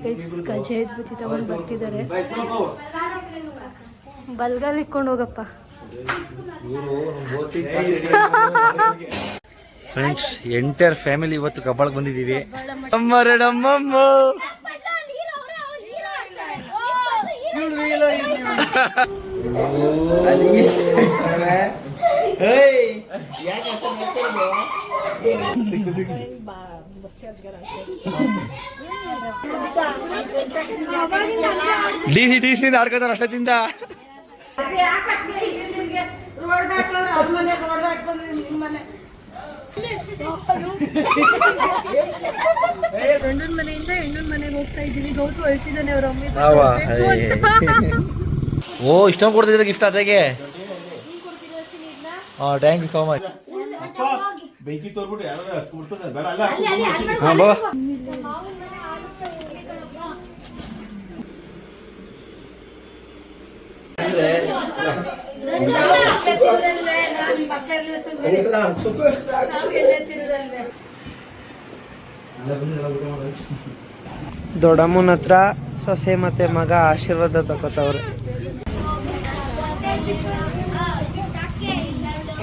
Guys ಕಜ್ಜಾಯ ಬುತ್ತಿ ತಗೊಂಡು ಬರ್ತಿದ್ದಾರೆ. ಬಲ್ಗಾಲ್ ಇಕ್ಕೊಂಡು ಹೋಗಪ್ಪ. ಫ್ರೆಂಡ್ಸ್ ಎಂಟೈರ್ ಫ್ಯಾಮಿಲಿ ಇವತ್ತು ಕಬ್ಬಾಳಕ್ಕೆ ಬಂದಿದ್ದೀವಿ. ಡಿಸಿ ಆಡ್ಕೊತಾರ ಅಷ್ಟದಿಂದ. ಗಂಡನ ಮನೆಯಿಂದ ಹೆಣ್ಣನ ಮನೆಗೆ ಹೋಗ್ತಾ ಇದೀವಿ. ಗೌತು ಹೇಳ್ತಿದ್ದಾನೆ ಅವ್ರ ಅಮ್ಮ. ಓ ಇಷ್ಟೊಂದು ಕೊಡ್ತಿದ್ರೆ ಗಿಫ್ಟ್ ಅದಾಗೆ. Thank you so much. ಬೆಂಕಿ ತೋರ್ಬಿಟ್ಟು ಯಾರು ಕೊಡ್ತದೆ ಬೇಡ ಅಲ್ಲ. ದೊಡ್ಡಮ್ಮನ ಹತ್ರ ಸೊಸೆ ಮತ್ತೆ ಮಗ ಆಶೀರ್ವಾದ ತಗೋತಾವ್ರೆ.